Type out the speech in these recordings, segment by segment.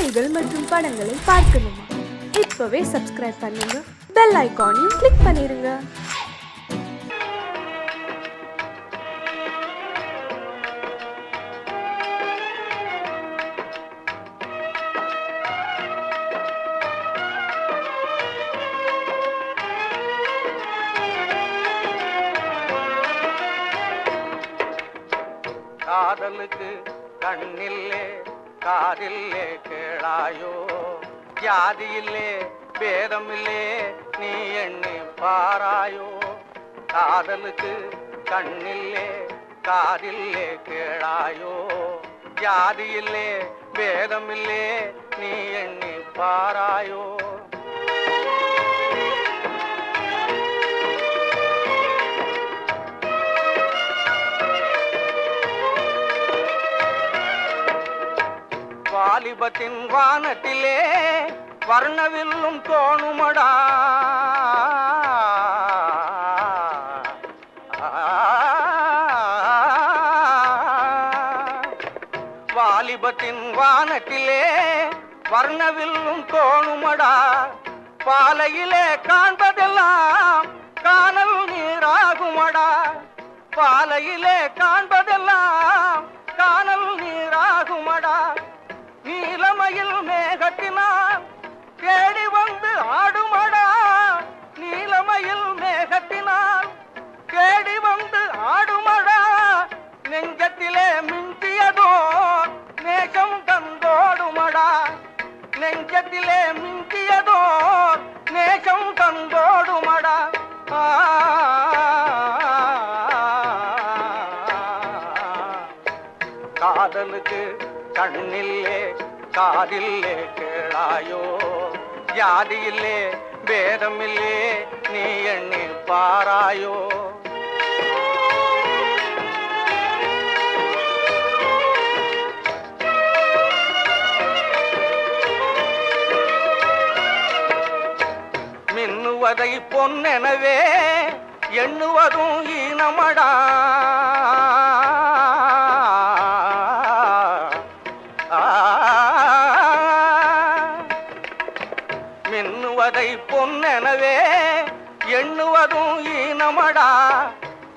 செய்திகள் மற்றும் படங்களை பார்க்கணுமா? இப்பவே சப்ஸ்கிரைப் பண்ணுங்க, பெல் ஐகானையும் கிளிக் பண்ணிருங்க. காதலுக்கு கண்ணில்லே காதில்லே கேளாயோ, ஜாதியில்லே பேதமில்லே நீ எண்ணி பாராயோ. காதலுக்கு கண்ணில்லே காதில்லே கேளாயோ, ஜாதியில்லே பேதமில்லே நீ எண்ணி பாராயோ. வாலிபத்தின் வானத்திலே வர்ணவில்லும் தோணுமடா, வாலிபத்தின் வானத்திலே வர்ணவில்லும் தோணுமடா. பாலையிலே காண்பதெல்லாம் காணல் நீராகுமடா, பாலையிலே காண்பதெல்லாம் காணல் நீராகுமடா. நீலமயில் மேகத்தினால் தேடி வந்து ஆடுமடா, நீலமயில் மேகத்தினால் தேடி வந்து ஆடுமடா. நெஞ்சத்திலே மிஞ்சியதோ நேசம் தந்தோடுமடா, நெஞ்சத்திலே மிஞ்சியதோ நேசம் தந்தோடுமடா. காதலுக்கு கண்ணில்லே காதில்லே கேளாயோ, ஜாதியில்லே பேதமில்லே நீ எண்ணி பாராயோ. மின்னுவதை பொன்னெனவே எண்ணுவதும் ஈனமடா, மின்னுவதை பொன்னெனவே எண்ணுவதும் ஈனமடா.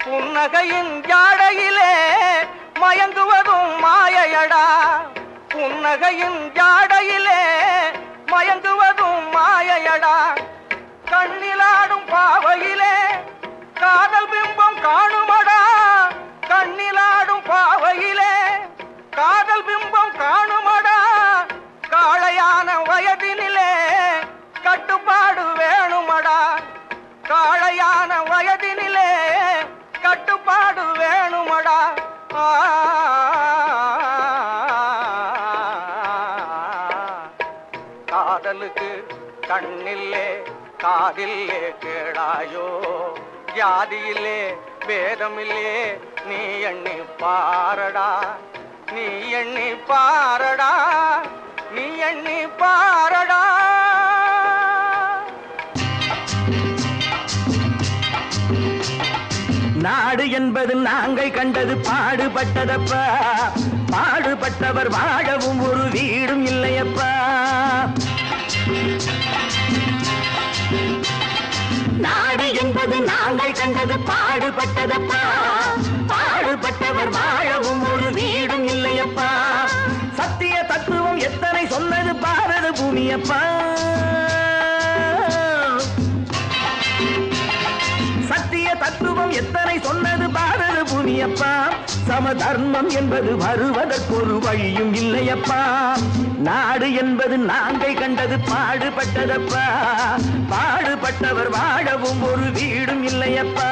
புன்னகையின் ஜாடையிலே மயங்குவதும் மாயையடா, புன்னகையின் ஜாடையிலே மயங்குவதும் மாயையடா. கண்ணிலாடும் பாவையிலே காதல் பிம்பம் காணுமடா, கண்ணிலாடும் பாவையிலே காதல் பிம்பம் காணுமடா. காளையான வயதினிலே கட்டுப்பாடு வேணுமடா, காளையான வயதினிலே கட்டுப்பாடு வேணுமடா. காதலுக்கு கண்ணில்லே காதில்லே கேளாயோ, ஜாதியில்லே பேதமில்லே நீ எண்ணி பாரடா, நீ எண்ணி பாரடா, நீ எண்ணி பாரடா. நாடு என்பது நாங்கள் கண்டது பாடுபட்டதப்பா, பாடுபட்டவர் வாழவும் ஒரு வீடும் இல்லையப்பா. நாடு என்பது நாங்கள் கண்டது பாடுபட்டதப்பா, பாடுபட்டவர் வாழவும் ஒரு வீடும் இல்லையப்பா. சத்திய தத்துவம் எத்தனை சொன்னது பாரத பூமியப்பா, சத்திய தத்துவம் எத்தனை சொன்னது பாரத பூமியப்பா. சமதர்மம் என்பது வருவதற்கு ஒரு வழியும் இல்லையப்பா. நாடு என்பது நாங்கள் கண்டது பாடுபட்டதப்பா, பாடுபட்டவர் வாழவும் ஒரு வீடும் இல்லையப்பா.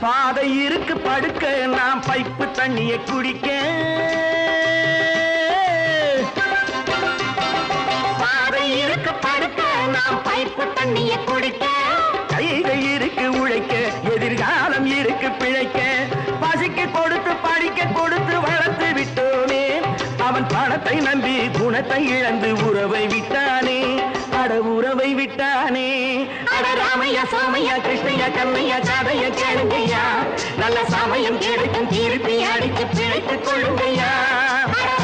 பாதை இருக்கு படுக்க, நாம் பைப்பு தண்ணியை குடிக்க. பாதை இருக்கு படுக்க, நாம் பணத்தை நம்பி குணத்தை இழந்து உறவை விட்டானே, அட உறவை விட்டானே. அட ராமையா சோமையா கிருஷ்ணையா கண்ணையா கதைய கேளுங்கய்யா, நல்ல சமயம் கிடைக்கும் திருப்பி அடித்து பிழைத்துக் கொள்ளுங்கய்யா.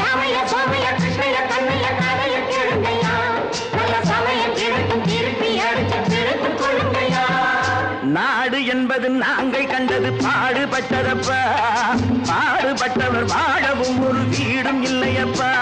ராமையா சோமையா கிருஷ்ணையா கண்ணையா கதைய கேளுங்கய்யா, நல்ல சமயம் கிடைக்கும் திருப்பி அடித்து பிழைத்துக் கொள்ளுங்கய்யா. நாடு என்பது நாங்கள் கண்டது பாடுபட்டதப்பா, பாடுபட்டவர் வாழவும் ஒரு வீடும் இல்லையப்பா.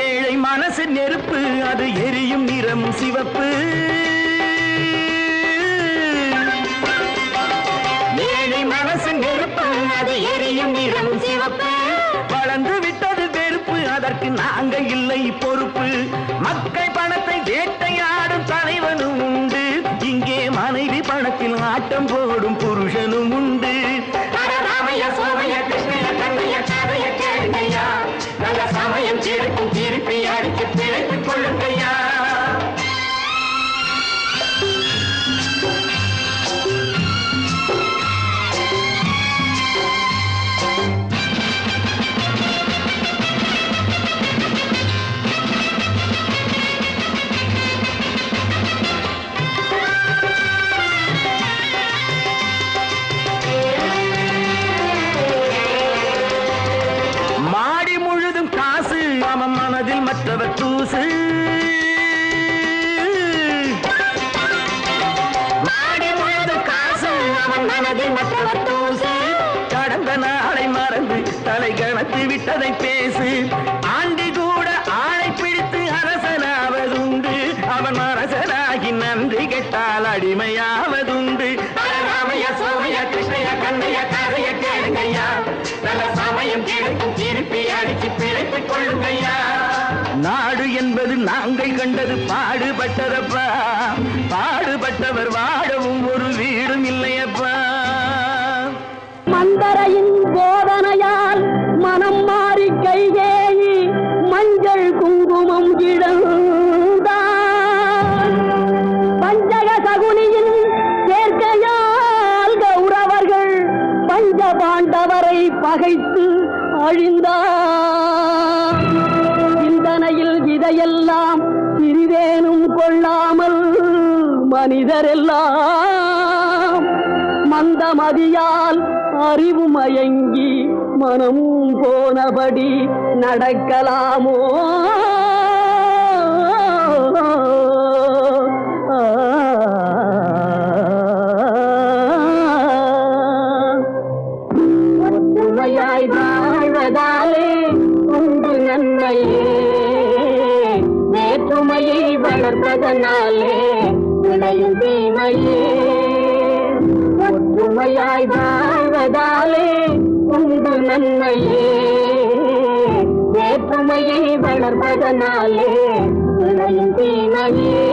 ஏழை மனசு நெருப்பு, அது எரியும் நிறம் சிவப்பு. ஏழை மனசு நெருப்பு, அது எரியும் நிறம் சிவப்பு. வளர்ந்து விட்டது வெறுப்பு, அதற்கு நாங்கள் இல்லை பொறுப்பு. மக்கள் பணத்தை வேட்டையாடும் தலைவனும் உண்டு, இங்கே மனைவி பணத்தில் ஆட்டம் போடும் புருஷனும் உண்டு. ராமையா சோமையா கிருஷ்ணையா கண்ணையா கதைய கேளுங்கய்யா, நல்ல சமயம் கிடைக்கும் திருப்பி அடித்து பிழைத்துக் கொள்ளுங்கய்யா. மாடி முழுதும் காசு, அவன் மனதில் மற்றவர் தூசு. மாடி முழுதும் காசு, அவன் மனதில் மற்றவர் தூசு. கடந்த நாளை மறந்து தலை கணத்து விட்டதை பேசு. ஆண்டி கூட ஆளை பிடித்து அரசனாவதுண்டு, அவன் அரசனாகி நன்றி கெட்டால் அடிமையாவதுண்டு. ராமையா சோமையா கிருஷ்ணையா கண்ணையா கதைய கேளுங்கய்யா, நல்ல சமயம் கிடைக்கும் திருப்பி அடித்து பிழைத்துக் கொள்ளுங்கய்யா. நாடு என்பது நாங்கள் கண்டது பாடுபட்டதப்பா, பாடுபட்டவர் வாழவும் ஒரு வீடும் இல்லையப்பா. மந்தரையின் போதனையால் மனம் மாறி கைகேயி மஞ்சள் குங்குமம் இழந்தான். பஞ்சக சகுனியின் சேர்க்கையால் கௌரவர்கள் பஞ்ச பாண்டவரை பகைத்து அழிந்தார். சிந்தனையில் இதையெல்லாம் சிறிதேனும் கொள்ளாமல் மனிதரெல்லாம் மந்தமதியால் அறிவு மயங்கி மனம் போனபடி நடக்கலாமோ? ஒற்றுமையாய் வாழ்வதாலே உண்டு நன்மையே, வேற்றுமையை வளர்ப்பதனாலே விளையும் தீமையே. ஒற்றுமையாய் வாழ்வதாலே உண்டு நன்மையே, வேற்றுமையை வளர்ப்பதனாலே விளையும் தீமையே.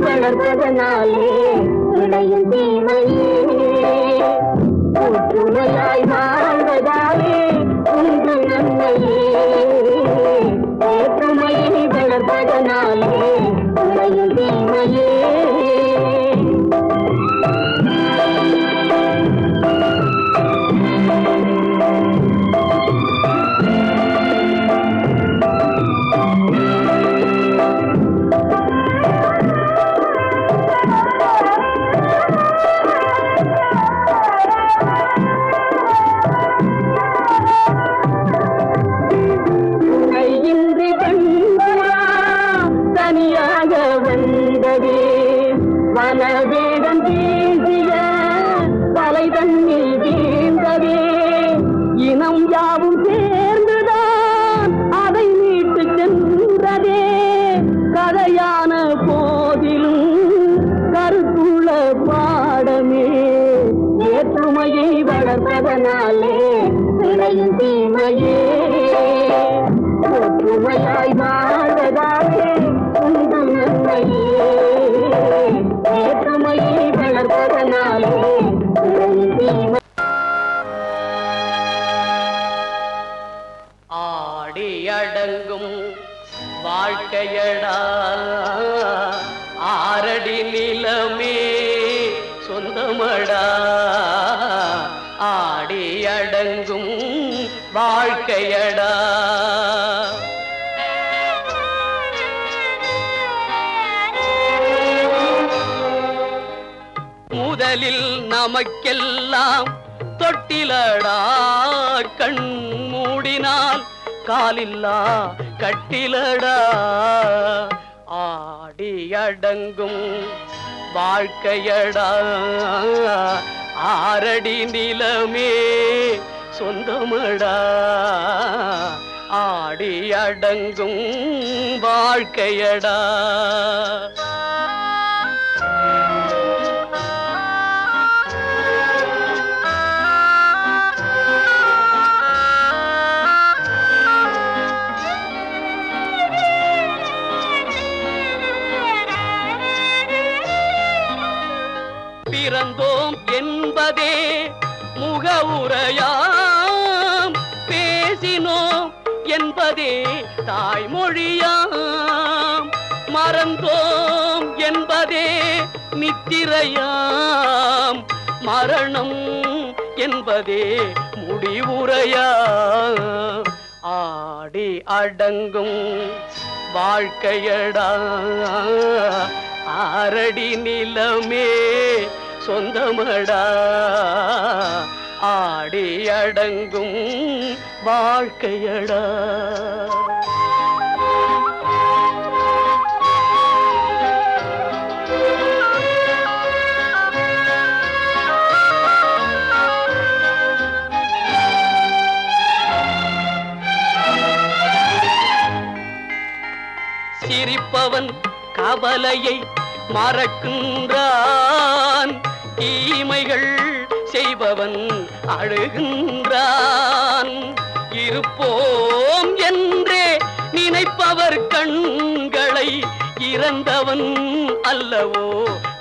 வளர்ப்பதனாலே விளையும் தீமையே. ஒற்றுமையாய் வாழ்வதாலே உண்டு நன்மையே, வேற்றுமையை வளர்ப்பதனாலே விளையும் தீமையே. யாவும் சேர்ந்துதான் அதை மீட்டு சென்றதே. கதையான போதிலும் கருத்துள்ள பாடமே. வேற்றுமையை வளர்ப்பதனாலே விளையும் தீமையே. ஒற்றுமையாய் வாழ்வதாலே உங்கள் நன்மையே. வேற்றுமையை வளர்ப்பதனாலே விளையும் தீமை. ஆடி அடங்கும் வாழ்க்கையடா ஆரடி நிலமே சொந்தமடா. ஆடி அடங்கும் வாழ்க்கையடா. முதலில் நமக்கெல்லாம் தொட்டிலடா கண் மூடினால் காலில்லா கட்டிலடா. ஆடி அடங்கும் வாழ்க்கையடா ஆரடி நிலமே சொந்தமடா. ஆடி அடங்கும் வாழ்க்கையடா. பிறந்தோம் என்பதே முகவுரையாம். பேசினோம் என்பதே தாய்மொழியாம். மறந்தோம் என்பதே நித்திரையாம். மரணம் என்பதே முடிவுரையாம். ஆடி அடங்கும் வாழ்க்கையடா ஆரடி நிலமே சொந்தமடா. ஆடி அடங்கும் வாழ்க்கையடா. சிரிப்பவன் கவலையை மறக்கின்றான். தீமைகள் செய்பவன் அழுகின்றான். இருப்போம் என்றே நினைப்பவர் கண்களை இறந்தவன் அல்லவோ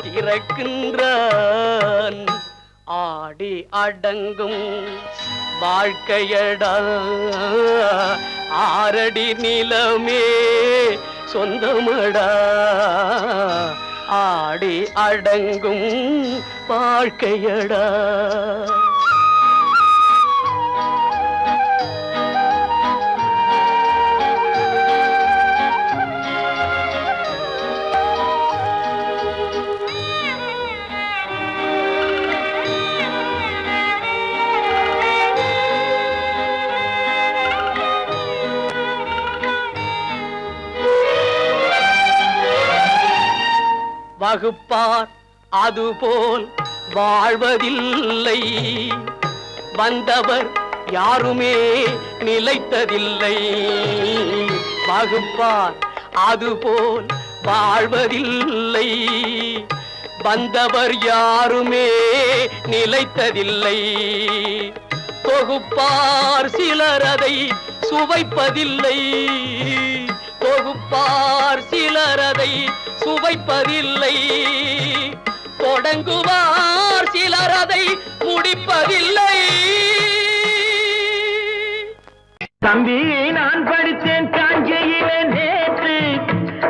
திறக்கின்றான். ஆடி அடங்கும் வாழ்க்கையடா ஆரடி நிலமே சொந்தமடா. ஆடி அடங்கும் வாழ்க்கையடா. வகுப்பார் அதுபோல் வாழ்வதில்லை. வந்தவர் யாருமே நிலைத்ததில்லை. வகுப்பார் அதுபோல் வாழ்வதில்லை. வந்தவர் யாருமே நிலைத்ததில்லை. தொகுப்பார் சிலர் அதை சுவைப்பதில்லை. தொகுப்பார் சிலர் அதை சுவைப்பதில்லை. தொடங்குவார் சிலர் அதை முடிப்பதில்லை. தம்பி, நான் படித்தேன் காஞ்சியிலே நேற்று.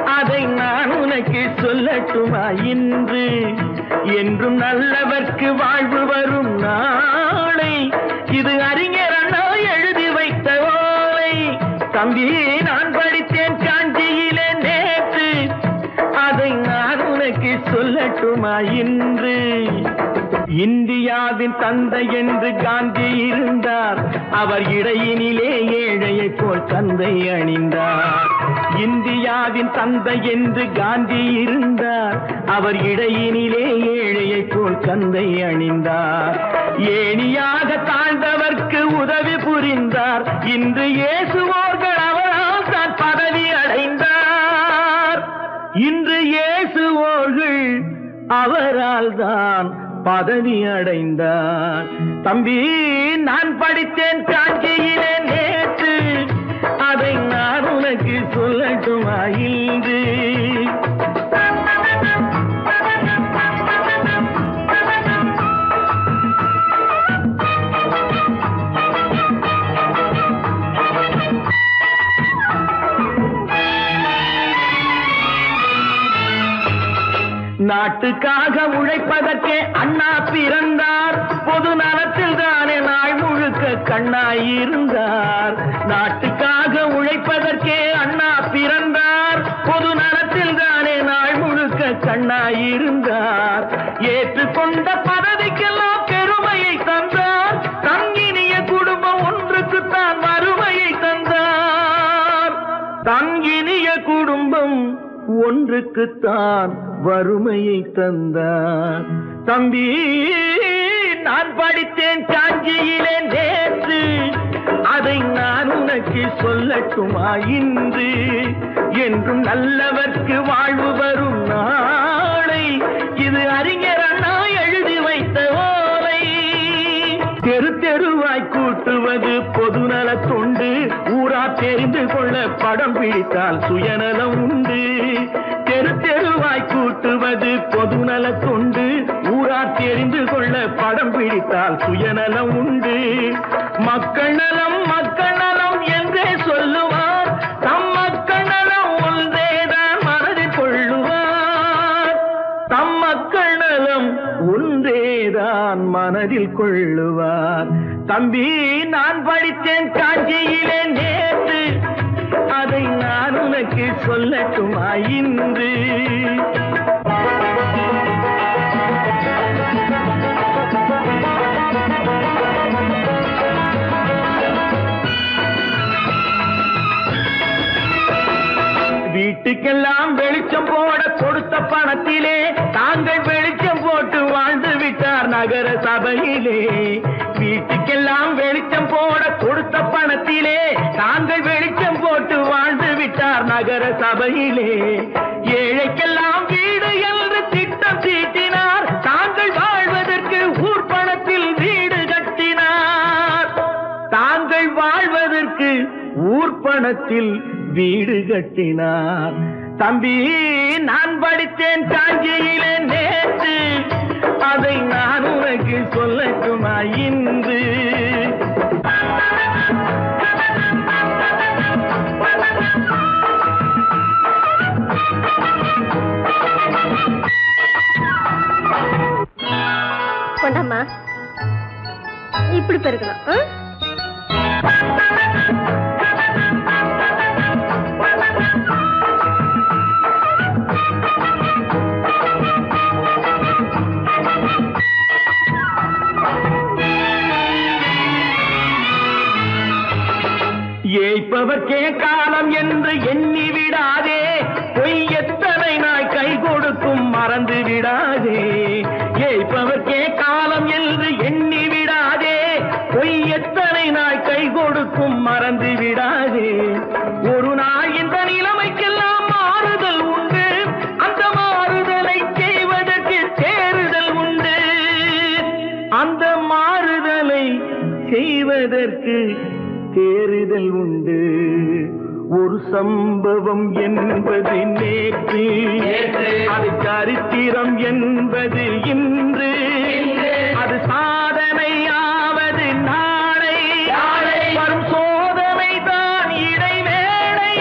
அதை நான் உனக்கு சொல்லட்டுமா இன்று? என்றும் நல்லவர்க்கு வாழ்வு வரும் நாளை இது அறிஞர் அண்ணா எழுதி வைத்த ஓலை. தம்பி, நான் படித்தேன் காஞ்சியிலே நேற்று. அதை நான் உனக்கு சொல்லட்டுமா இன்று? இந்தியாவின் தந்தை என்று காந்தி இருந்தார். அவர் இடையினிலே ஏழையை போல் தந்தை அணிந்தார். இந்தியாவின் தந்தை என்று காந்தி இருந்தார். அவர் இடையினிலே ஏழையை போல் தந்தை அணிந்தார். ஏணியாக தாழ்ந்தவர்க்கு உதவி புரிந்தார். இன்று இயேசுவோர்கள் அவரால் தான் பதவி அடைந்தார். இன்று இயேசுவோர்கள் அவரால் தான் பதவி அடைந்தார். தம்பி, நான் படித்தேன் காஞ்சியிலே நேற்று, அதை நான் உனக்கு சொல்லட்டுமா இன்று? நாட்டுக்காக உழைப்பதற்கே அண்ணா பிறந்தார். பொது நலத்தில் தானே நாள் முழுக்க கண்ணாயிருந்தார். நாட்டுக்காக உழைப்பதற்கே அண்ணா பிறந்தார். பொது நலத்தில் தானே நாள் முழுக்க கண்ணாயிருந்தார். ஏற்றுக்கொண்ட பதவிக்கெல்லாம் பெருமையை தந்தார். தங்கினிய குடும்பம் ஒன்றுக்குத்தான் வறுமையை தந்தார். தங்கினிய குடும்பம் ஒன்றுக்குத்தான் வறுமையை தந்தார். தம்பி, நான் படித்தேன் காஞ்சியிலே நேற்று, அதை நான் உனக்கு சொல்லட்டுமா இன்று? என்றும் நல்லவர்க்கு வாழ்வு வரும் நாளை, இது அறிஞர் அண்ணா எழுதி வைத்த ஓலை. தெரு தெருவாய் கூட்டுவது பொதுநல தொண்டு, ஊரா தெரிந்து கொள்ள படம் பிடித்தால் சுயநலம் உண்டு. தெரு தெருவாய் கூட்டுவது பொதுநல தொண்டு, ஊரா தெரிந்து கொள்ள படம் பிடித்தால் சுயநலம் உண்டு. மக்கள் நலம் மக்கள் நலம் என்றே சொல்லுவார். தம் மக்கள் நலம் ஒன்றேதான் மனதில் கொள்ளுவார். தம் மக்கள் நலம் ஒன்றேதான் மனதில் கொள்ளுவார். தம்பி, நான் படித்தேன் காஞ்சியிலே நேற்று, அதை நான் உனக்கு சொல்லட்டுமா இன்று? வீட்டுக்கெல்லாம் வெளிச்சம் போட கொடுத்த பணத்திலே தாங்கள் வெளிச்சம் போட்டு வாழ்ந்து விட்டார் நகர சபையிலே. வீட்டுக்கெல்லாம் வெளிச்சம் போட கொடுத்த பணத்திலே தாங்கள் வெளிச்சம் போட்டு வாழ்ந்து விட்டார் நகர சபையிலே. ஏழைக்கெல்லாம் வீடு என்று திட்டம் தீட்டினார். தாங்கள் வாழ்வதற்கு ஊர் பணத்தில் வீடு கட்டினார். தாங்கள் வாழ்வதற்கு ஊர் பணத்தில் வீடு கட்டினார். தம்பி, நான் படித்தேன் காஞ்சியிலே நேற்று, அதை நான் உனக்கு சொல்லட்டுமா இன்று? கொண்டாமா, இப்படி பெருக்கணும். ஏய்ப்பவர்க்கே காலம் என்று எண்ணி விடாதே, பொய் எத்தனை நாய் கை கொடுக்கும் மறந்து விடாதே. ஏய்ப்பவர்க்கே காலம் என்று எண்ணி விடாதே, பொய் எத்தனை நாய் கை கொடுக்கும் மறந்து விடாதே. ஒரு நாள் இந்த நிலைமைக்கெல்லாம் மாறுதல் உண்டு, அந்த மாறுதலை செய்வதற்கு தேறுதல் உண்டு. அந்த மாறுதலை செய்வதற்கு தேறுதல் உண்டு. ஒரு சம்பவம் என்பது நேற்று, அது சரித்திரம் என்பது இன்று. அது சாதனையாவது நாளை, வரும் சோதனை தான் இடைவேளை.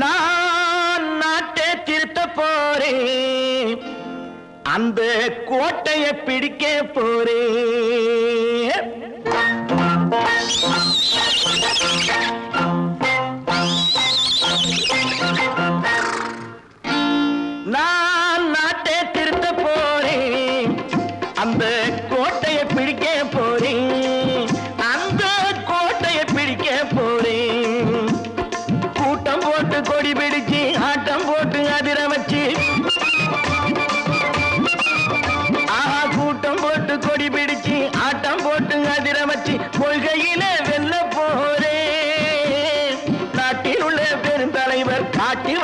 நான் நாட்டை திருத்த போறேன், அந்த கோட்டையை பிடிக்க போறேன். நான் நாட்டை திருத்த போறேன், அந்த கோட்டையை பிடிக்க போறேன். அந்த கோட்டையை பிடிக்க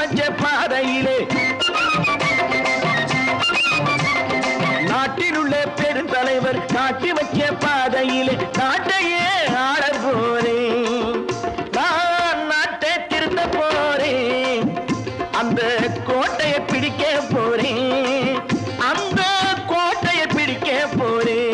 வச்ச பாதையிலே நாட்டில் உள்ள பெருந்தலைவர் காட்டி வச்ச பாதையிலே நாட்டையே ஆள போறேன். நான் நாட்டை திருத்த போறேன். அந்த கோட்டையை பிடிக்க போறேன். அந்த கோட்டையை பிடிக்க போறேன்.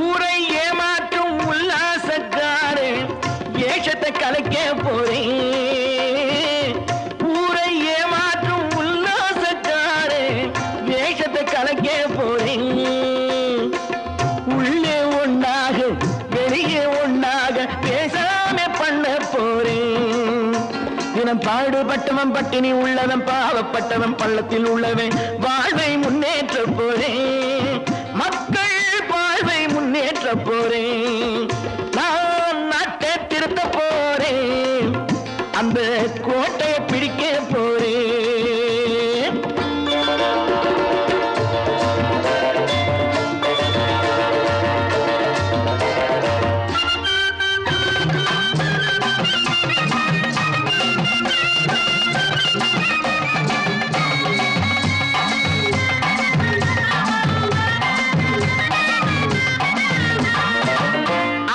ஊரை ஏமாற்றும் உல்லாசக்காரு வேஷத்தை கலைக்க போறேன். ஊரை ஏமாற்றும் உல்லாசக்காரு வேஷத்தை கலைக்க போறேன். உள்ளே ஒண்ணாக வெளியே ஒண்ணாக பேசாம பண்ண போறேன். தினம் பாடுபட்டவன் பட்டினி உள்ளவன் பாவப்பட்டவன் பள்ளத்தில் உள்ளவன் வாழ்வை முன்னேற்ற போறேன். மக்கள் வாழ்வை முன்னேற்ற போறேன். நான் நாட்டை திருத்த போறேன். அந்த கோட்டையை பிடிக்க போறேன்.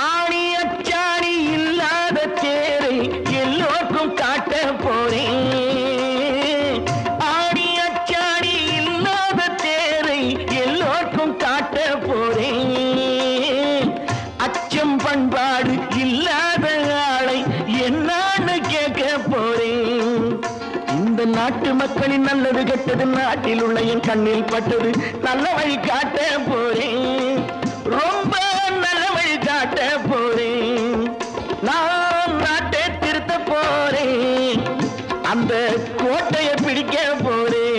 ஆணி அச்சாணி இல்லாத தேரை எல்லோருக்கும் காட்ட போறேன். ஆணி அச்சாணி இல்லாத தேரை எல்லோருக்கும் காட்ட போறேன். அச்சம் பண்பாடு இல்லாத ஆளை என்னான்னு கேட்க போறேன். இந்த நாட்டு மக்களின் நல்லது கெட்டது நாட்டில் உள்ள என் கண்ணில் பட்டது நல்ல வழி காட்ட போறேன். ரொம்ப நல்ல வழி காட்ட போறேன். நான் நாட்டை திருத்த போறேன். அந்த கோட்டையை பிடிக்க போறேன்.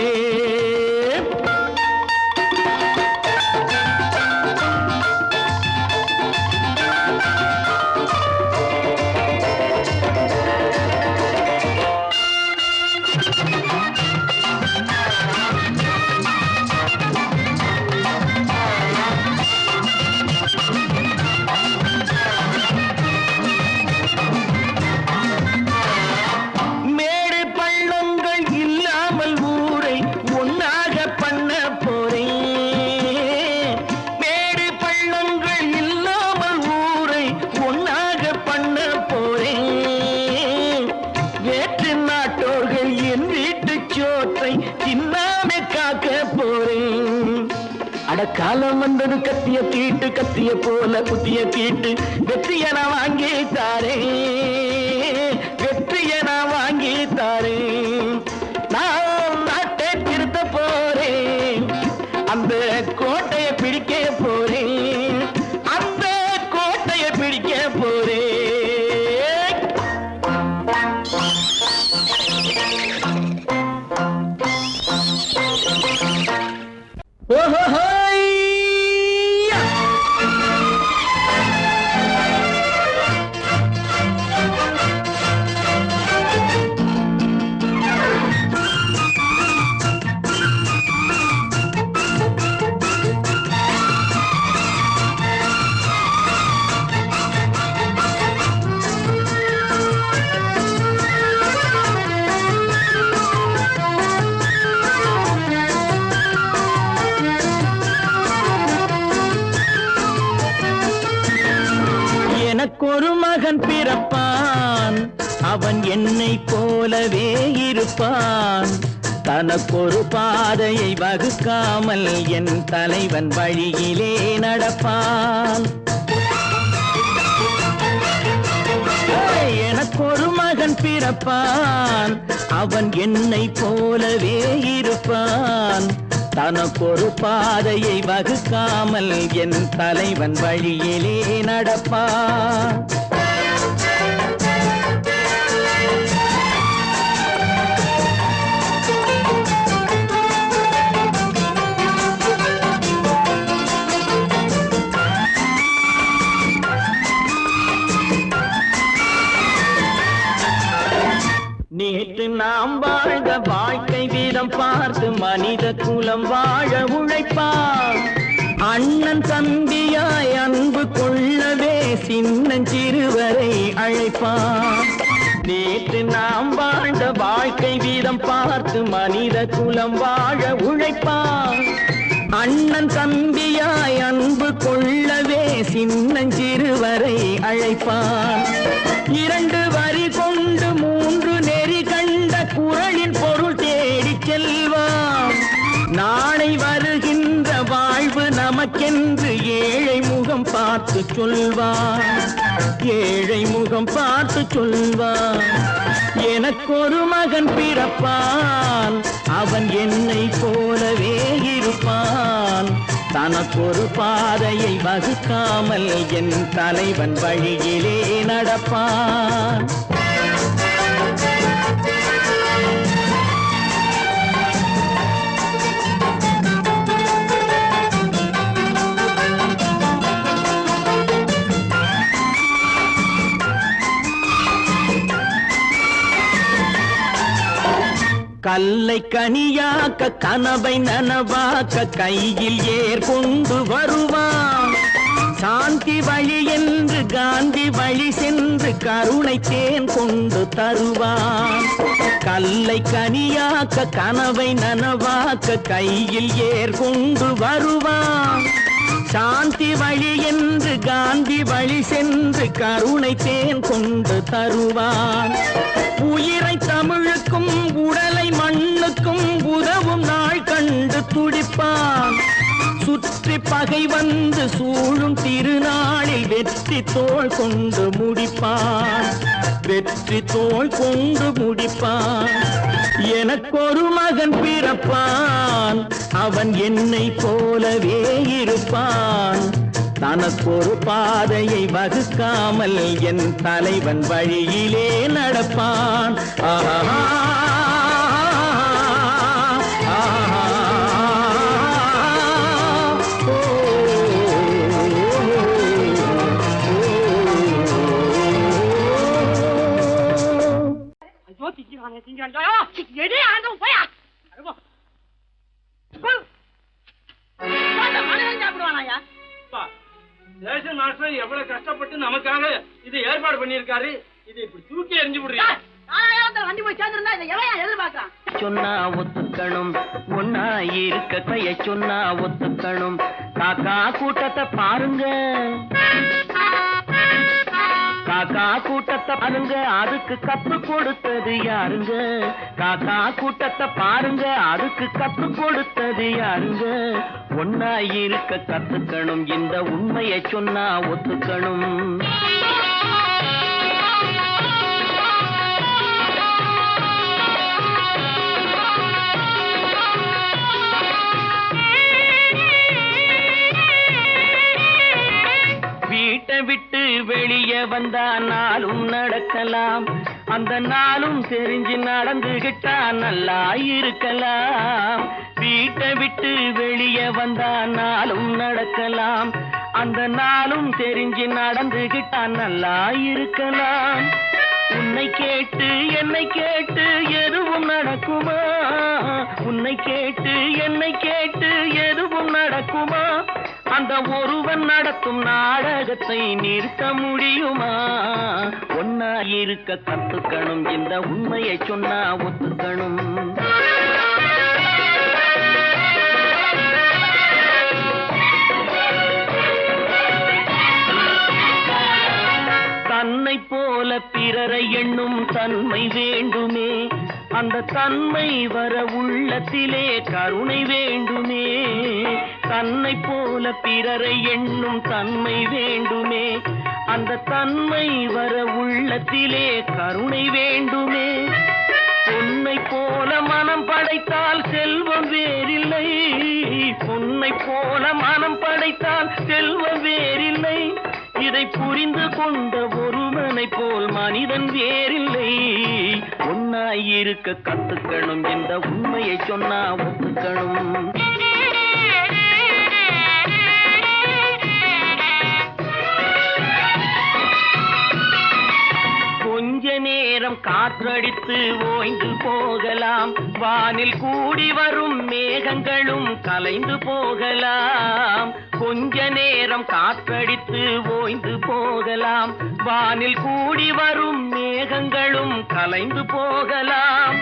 மேடு பள்ளங்கள் இல்லாமல் ஊரை ஒன்னாக பண்ண போறேன். மேடு பள்ளங்கள் இல்லாமல் ஊரை ஒன்னாக பண்ண போறேன். வேற்று நாட்டோர்கள் என் வீட்டு சோற்றை தின்னாம காக்க போறேன். அடக்காலம் வந்தது கத்திய தீட்டு கத்திய போல குத்திய தீட்டு வெற்றிய நான் வாங்கி தாரேன். வெற்றிய நான் வாங்கி தாரேன். நான் நாட்டை திருத்த போறேன். அந்த கோட்டையை பிடிக்க போறேன். அந்த கோட்டையை பிடிக்க போறேன். ஓஹோஹோய்யா! எனக்கொரு மகன் பிறப்பான். அவன் என்னை போலவே இருப்பான். தனக்கொரு பாதையை வகுக்காமல் என் தலைவன் வழியிலே நடப்பான். எனக்கொரு மகன் பிறப்பான். அவன் என்னை போலவே இருப்பான். தனக்கொரு பாதையை வகுக்காமல் என் தலைவன் வழியிலே நடப்பான். மனித குலம் வாழ உழைப்பான். அண்ணன் தம்பியாய் அன்பு கொள்ளவே சின்னஞ்சிறுவரை அழைப்பான். நேற்று நாம் வாழ்ந்த வாழ்க்கை வீதம் பார்த்து மனித குலம் வாழ உழைப்பான். அண்ணன் தம்பியாய் அன்பு கொள்ளவே சின்னஞ்சிறுவரை அழைப்பான். 2 வரி கொண்டு 3 நெறி கண்ட குறளின் பொருள் தேடிச் செல்வான். நாளை வருகின்ற வாழ்வு நமக்கென்று ஏழை முகம் பார்த்து சொல்வான். ஏழை முகம் பார்த்து சொல்வான். எனக்கொரு மகன் பிறப்பான், அவன் என்னை போலவே இருப்பான். தனக்கொரு பாதையை வகுக்காமல் என் தலைவன் வழியிலே நடப்பான். கல்லை கனியாக்க கனவை நனவாக்க கையில் ஏர் கொண்டு வருவான். சாந்தி வழி என்று காந்தி வழி சென்று கருணை தேன் கொண்டு தருவான். கல்லை கனியாக்க கனவை நனவாக்க கையில் ஏர் கொண்டு வருவான். சாந்தி வழி என்று காந்தி வழி சென்று கருணை தேன் கொண்டு தருவான். உயிரை தமிழுக்கும் உடலை மண்ணுக்கும் உதவும் நாள் கண்டு துடிப்பான். சுற்றி பகை வந்து சூழும் திருநாளில் வெற்றி தோள் கொண்டு முடிப்பான். வெற்றி தோள் கொண்டு முடிப்பான். எனக்கொரு மகன் பிறப்பான், அவன் என்னை போலவே இருப்பான். தனக்கொரு பாதையை வகுக்காமல் என் தலைவன் வழியிலே நடப்பான். ஆஹா ரேஷன் மாஸ்டர் எவ்வளவு கஷ்டப்பட்டு நமக்காக இதை ஏற்பாடு பண்ணியிருக்காரு. இதை இப்படி தூக்கி எறிஞ்சு விடுறீங்க. சொன்னா ஒத்துக்கணும், ஒன்னா இருக்க கைய சொன்னா ஒத்துக்கணும். காக்கா கூட்டத்தை பாருங்க, காக்கா கூட்டத்தை பாருங்க, அதுக்கு கத்து கொடுத்தது யாருங்க? காக்கா கூட்டத்தை பாருங்க, அதுக்கு கத்து கொடுத்தது யாருங்க? ஒன்னா இருக்க கத்துக்கணும், இந்த உண்மையை சொன்னா ஒத்துக்கணும். வீட்டை விட்டு வெளியே வந்தா நாளும் நடக்கலாம், அந்த நாளும் தெரிஞ்சு நடந்துகிட்டா நல்லா இருக்கலாம். வீட்டை விட்டு வெளியே வந்தா நாளும் நடக்கலாம், அந்த நாளும் தெரிஞ்சு நடந்துகிட்டா நல்லா இருக்கலாம். உன்னை கேட்டு என்னை கேட்டு எதுவும் நடக்குமா? உன்னை கேட்டு என்னை கேட்டு எதுவும் நடக்குமா? அந்த ஒருவன் நடத்தும் நாடகத்தை நிறுத்த முடியுமா? ஒன்னா இருக்க கத்துக்கணும், இந்த உண்மையை சொன்னா ஒத்துக்கணும். தன்னை போல பிறரை எண்ணும் தன்மை வேண்டுமே, அந்த தன்மை வர உள்ளத்திலே கருணை வேண்டுமே. தன்னை போல பிறரை எண்ணும் தன்மை வேண்டுமே, அந்த தன்மை வர உள்ளத்திலே கருணை வேண்டுமே. பொன்னை போல மனம் படைத்தால் செல்வம் வேறில்லை, பொன்னை போல மனம் படைத்தால் செல்வம் வேறில்லை. இதை புரிந்து கொண்ட ஒருவனை போல் மனிதன் வேறில்லை. ஒன்னாய் இருக்க கத்துக்கணும், இந்த உண்மையை சொன்னா ஒத்துக்கணும். கொஞ்ச நேரம் நேரம் காற்றடித்து ஓய்ந்து போகலாம், வானில் கூடி வரும் மேகங்களும் கலைந்து போகலாம். கொஞ்ச நேரம் காற்றடித்து ஓய்ந்து போகலாம், வானில் கூடி வரும் மேகங்களும் கலைந்து போகலாம்.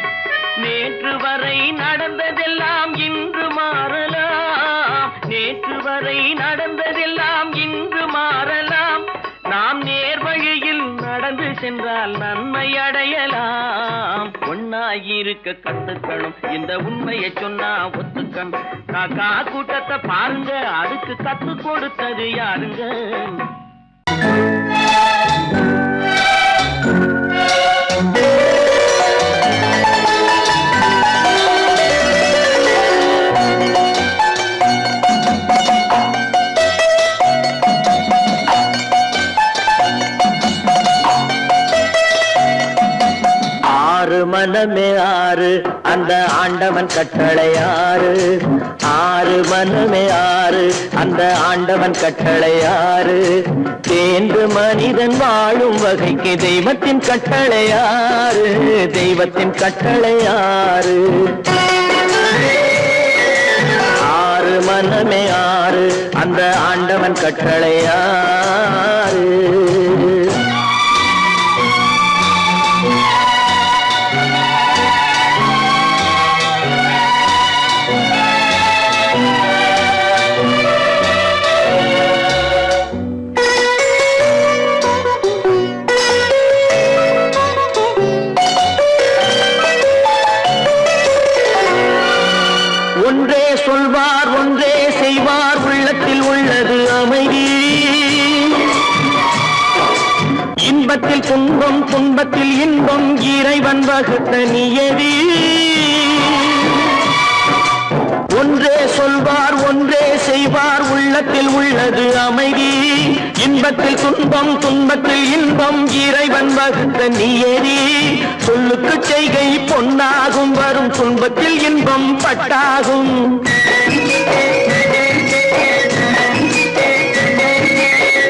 நேற்று வரை நடந்ததெல்லாம் இன்று மாறலாம், நேற்று வரை நடந்ததெல்லாம் இன்று மாறலாம். நாம் நேர் வழியில் நடந்து சென்றால் நன்மை அடையலாம். ஒன்னாயிருக்க கத்துக்கணும், இந்த உண்மையை சொன்னா ஒத்துக்கணும். காக்கா கூட்டத்தை பாருங்க, அதுக்கு கத்து கொடுத்தது யாருங்க? மனமே ஆறு, அந்த ஆண்டவன் கட்டளை ஆறு. ஆறு மனமே ஆறு, அந்த ஆண்டவன் கட்டளை ஆறு. தேர்ந்து மனிதன் வாழும் வகைக்கு தெய்வத்தின் கட்டளை ஆறு, தெய்வத்தின் கட்டளை ஆறு. ஆறு மனமே ஆறு, அந்த ஆண்டவன் கட்டளை ஆறு. ஒன்றே சொல்வார் ஒன்றே செய்வார், உள்ளத்தில் உள்ளது அமைதி. இன்பத்தில் துன்பம் துன்பத்தில் இன்பம், இறைவன் வகுத்த நியதி. ஒன்றே சொல்வார் ஒன்றே செய்வார், உள்ளத்தில் உள்ளது அமைதி. இன்பத்தில் துன்பம் துன்பத்தில் இன்பம், இறைவன் வகுத்த நியதி. சொல்லுக்கு செய்கை பொன்னாகும், வரும் துன்பத்தில் இன்பம் பட்டாகும்.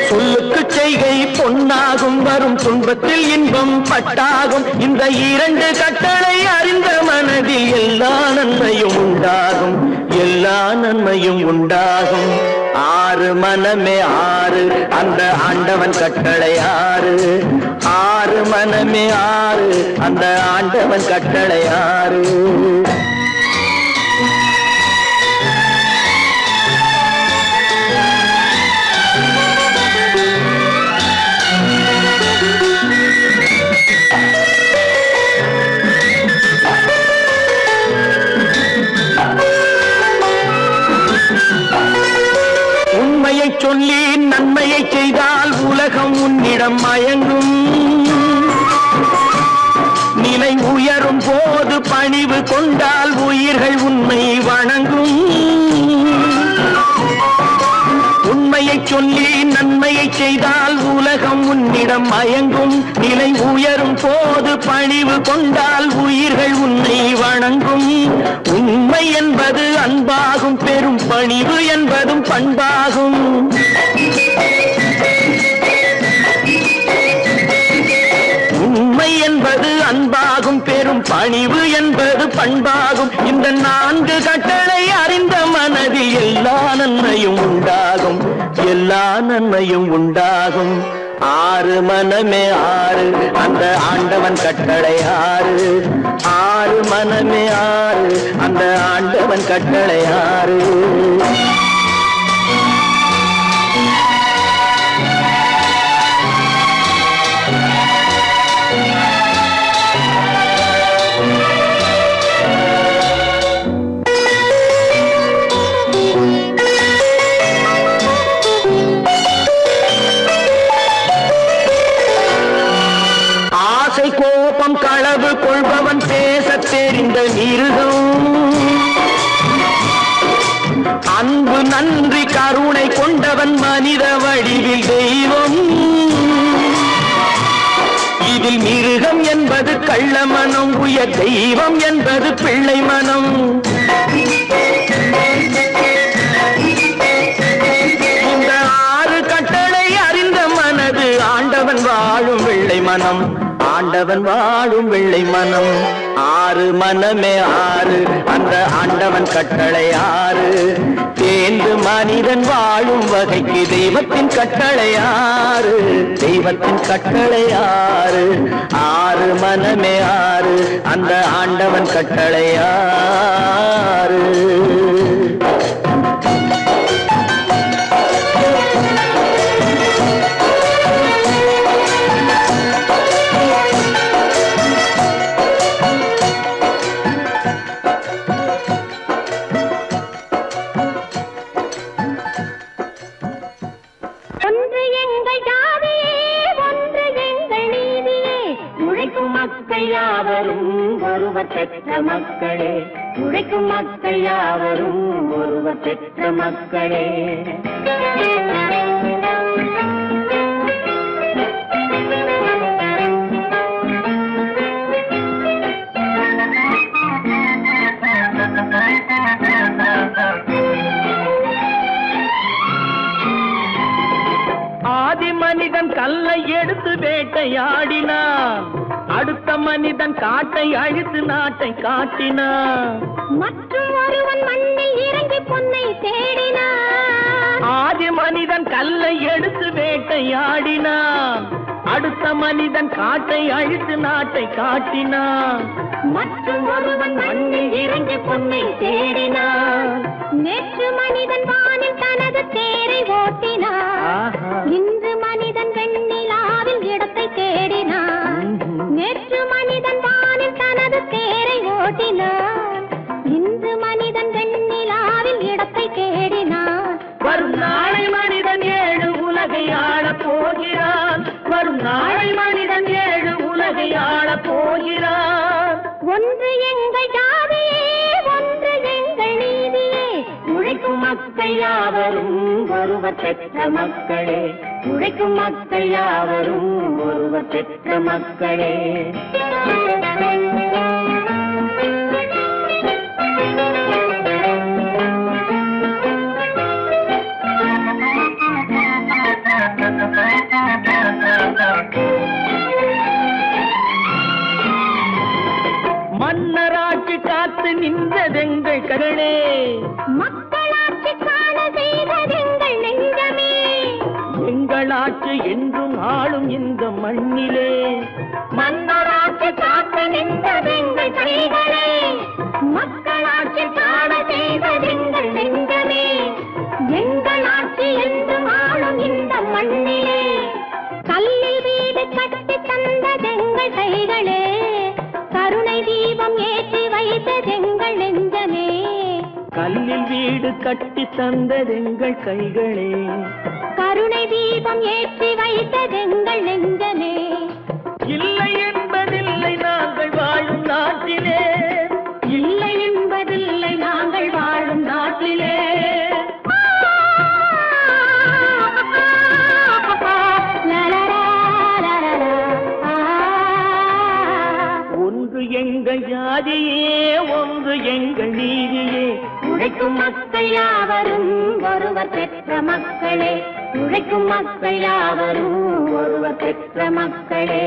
சொல்லுக்கு செய்கை பொன்னாகும், வரும் துன்பத்தில் இன்பம் பட்டாகும். இந்த இரண்டு கட்டளை அறிந்த மனதில் எல்லா நன்மையும் உண்டாகும், எல்லா நன்மையும் உண்டாகும். ஆறு மனமே ஆறு, அந்த ஆண்டவன் கட்டளை ஆறு. ஆறு மனமே ஆறு, அந்த ஆண்டவன் கட்டளை ஆறு. உண்மையை சொல்லி நன்மையை செய்தால் உலகம் உன்னிடம் மயங்கும். நிலை உயரும் போது பணிவு கொண்டால் உயிர்கள் உன்னை வணங்கும். உண்மையை சொல்லி நன்மையை செய்தால் உலகம் உன்னிடம் மயங்கும். நிலை உயரும் போது பணிவு கொண்டால் உயிர்கள் உன்னை வணங்கும். உண்மை என்பது அன்பாகும், பெரும் பணிவு என்பதும் பண்பாகும். உண்மை என்பது அன்பாகும், பெரும் பணிவு என்பது பண்பாகும். இந்த நான்கு கட்டளை அறிந்த மனதில் எல்லா நன்மையும் உண்டாகும், எல்லா நன்மையும் உண்டாகும். ஆறு மனமே ஆறு, அந்த ஆண்டவன் கட்டளை ஆறு. ஆறு மனமே ஆறு, அந்த ஆண்டவன் கட்டளை ஆறு. கோபம் களவு கொள்பவன் பேசத் தெரிந்த மிருகம். அன்பு நன்றி கருணை கொண்டவன் மனித வடிவில் தெய்வம். இதில் மிருகம் என்பது கள்ள மனம், உயர் தெய்வம் என்பது பிள்ளை மனம். இந்த ஆறு கட்டளை அறிந்த மனது ஆண்டவன் வாழும் வெள்ளை மனம், ஆண்டவன் ஆண்டவன் வாழும் வெள்ளை மனம். ஆறு மனமே ஆறு, அந்த ஆண்டவன் கட்டளை ஆறு. தேர்ந்து மனிதன் வாழும் வகைக்கு தெய்வத்தின் கட்டளை ஆறு, தெய்வத்தின் கட்டளை ஆறு. ஆறு மனமே ஆறு, அந்த ஆண்டவன் கட்டளை ஆறு. ஒன்று எங்கள் ஜாதியே, ஒன்று எங்கள் நீதியே. உழைக்கும் மக்கள் யாவரும் ஒருவர் பெற்ற மக்களே, உழைக்கும் மக்கள் யாவரும் ஒருவர் பெற்ற மக்களே. ஆதி மனிதன் கல்லை எடுத்து வேட்டையாடினான், அடுத்த மனிதன் காட்டை அழித்து நாட்டை காட்டினான். மற்றும் ஒருவன் மண்ணில் இறங்கி பொன்னை தேடினான். ஆதி மனிதன் கல்லை எடுத்து வேட்டையாடினான், அடுத்த மனிதன் காட்டை அழித்து நாட்டை காட்டினான். மற்றும் ஒருவன் மண்ணில் இறங்கி பொன்னை தேடினான். நேற்று மனிதன் வானில் தனது தேரை ஓட்டினான், இன்று மனிதன் வெண்ணிலாவில் இடத்தை தேடினான். நேற்று மனிதன் வானில் தனது தேரை ஓட்டினான், இன்று மனிதன் வெண்ணிலாவில் இடத்தை தேடினான். வரும் நாளை மனிதன் ஏழு உலகை ஆளப் போகிறான், வரும் நாளை மனிதன் ஏழு உலகை ஆளப் போகிறான். ஒன்று எங்கள் ஜாதியே, ஒன்று எங்கள் நீதியே. உழைக்கும் மக்கள் யாவரும் ஒருவர் பெற்ற மக்களே, உழைக்கும் மக்கள் யாவரும் ஒருவர் பெற்ற மக்களே. மன்னராட்சி காத்து நின்றதெங்கள் கரணே, மக்களாட்சி காண செய்ததெங்கள் நெஞ்சமே. எங்களாட்சி என்றும் ஆளும் இந்த மண்ணிலே. மன்னராட்சி காத்து நின்றதெங்கள் கைகளே, மக்களாட்சி காண செய்ததெங்கள் நெஞ்சமே. எங்களாட்சி என்றும் ஆளும் இந்த மண்ணிலே. கல்லில் வீடு கட்டி தந்ததெங்கள் கைகளே, கருணை தீபம் ஏற்றி வைத்ததெங்கள் நெஞ்சமே. கல்லில் வீடு கட்டி தந்ததெங்கள் கைகளே, கருணை தீபம் ஏற்றி வைத்ததெங்கள் நெஞ்சமே. இல்லை என்பதில்லை நாங்கள் வாழும் நாட்டிலே, இல்லை என்பதில்லை நாங்கள் வாழும் நாட்டிலே. ஒன்று எங்கள் ஜாதியே, ஒன்று எங்கள் நீதியே. உழைக்கும் மக்கள் யாவரும் ஒருவர் பெற்ற மக்களே, உழைக்கும் மக்கள் யாவரும் ஒருவர் பெற்ற மக்களே.